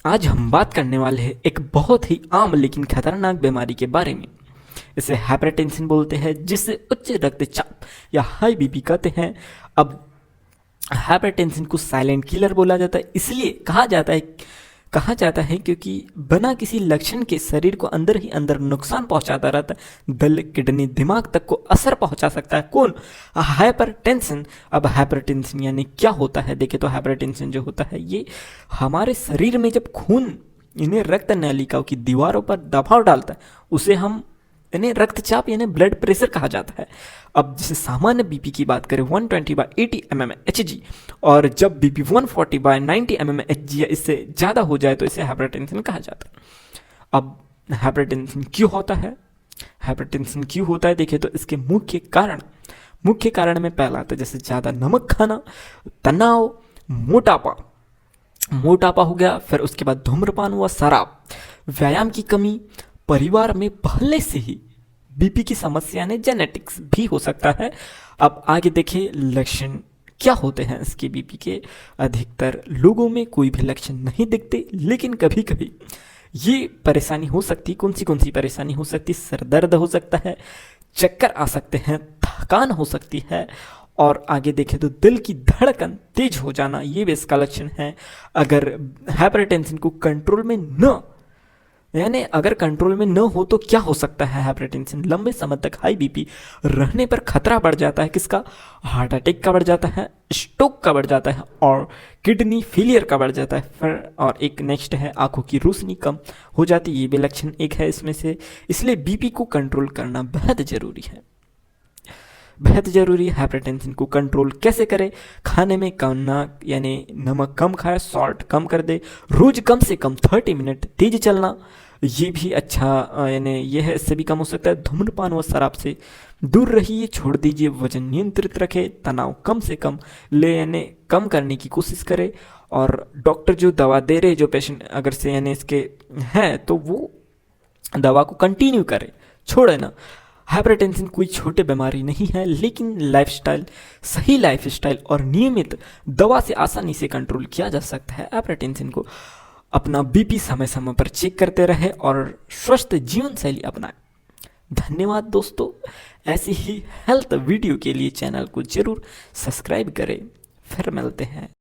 आज हम बात करने वाले हैं एक बहुत ही आम लेकिन खतरनाक बीमारी के बारे में। इसे हाइपरटेंशन बोलते हैं, जिसे उच्च रक्तचाप या हाई बीपी कहते हैं। अब हाइपरटेंशन को साइलेंट किलर बोला जाता है, इसलिए कहा जाता है क्योंकि बिना किसी लक्षण के शरीर को अंदर ही अंदर नुकसान पहुंचाता रहता है। दिल, किडनी, दिमाग तक को असर पहुंचा सकता है। कौन? हाइपरटेंशन। अब हाइपरटेंशन यानी क्या होता है? देखिए, तो हाइपरटेंशन जो होता है ये हमारे शरीर में जब खून इन्हें रक्त नलिकाओं की दीवारों पर दबाव डालता है, उसे हम इन्हें रक्तचाप यानी ब्लड प्रेशर कहा जाता है। अब जैसे सामान्य बीपी की बात करें 120/80 mmHg, और जब बीपी 140/90 mmHg या इससे ज़्यादा हो जाए तो इसे हाइपरटेंशन कहा जाता है। अब हाइपरटेंशन क्यों होता है? हाइपरटेंशन क्यों होता है देखिए, तो इसके मुख्य कारण में पहला आता है जैसे ज़्यादा नमक खाना, तनाव, मोटापा हो गया, फिर उसके बाद धूम्रपान हुआ, शराब, व्यायाम की कमी, परिवार में पहले से ही बीपी की समस्या यानी जेनेटिक्स भी हो सकता है। अब आगे देखिए लक्षण क्या होते हैं इसके बीपी के। अधिकतर लोगों में कोई भी लक्षण नहीं दिखते, लेकिन कभी कभी ये परेशानी हो सकती है। कौन सी परेशानी हो सकती है? सर दर्द हो सकता है, चक्कर आ सकते हैं, थकान हो सकती है, और आगे देखें तो दिल की धड़कन तेज हो जाना, ये भी इसका लक्षण है। अगर हाइपरटेंशन को कंट्रोल में न यानी अगर कंट्रोल में न हो तो क्या हो सकता है? हाइपरटेंशन लंबे समय तक हाई बीपी रहने पर खतरा बढ़ जाता है। किसका? हार्ट अटैक का बढ़ जाता है, स्ट्रोक का बढ़ जाता है, और किडनी फेलियर का बढ़ जाता है। फिर और एक नेक्स्ट है आंखों की रोशनी कम हो जाती है, ये भी लक्षण एक है इसमें से। इसलिए बीपी को कंट्रोल करना बेहद जरूरी है। हाइपरटेंशन को कंट्रोल कैसे करें? खाने में यानी नमक कम खाए, सॉल्ट कम कर दे, रोज कम से कम 30 मिनट तेज चलना, ये भी अच्छा यानी ये है, इससे भी कम हो सकता है। धूम्रपान व शराब से दूर रहिए, छोड़ दीजिए, वजन नियंत्रित रखें, तनाव कम से कम ले यानी कम करने की कोशिश करें, और डॉक्टर जो दवा दे रहे जो पेशेंट अगर से यानी इसके हैं तो वो दवा को कंटिन्यू करें, छोड़े ना। हाइपरटेंशन कोई छोटी बीमारी नहीं है, लेकिन सही लाइफस्टाइल और नियमित दवा से आसानी से कंट्रोल किया जा सकता है। हाइपरटेंशन को अपना बीपी समय समय पर चेक करते रहे और स्वस्थ जीवन शैली अपनाएं। धन्यवाद दोस्तों, ऐसी ही हेल्थ वीडियो के लिए चैनल को जरूर सब्सक्राइब करें। फिर मिलते हैं।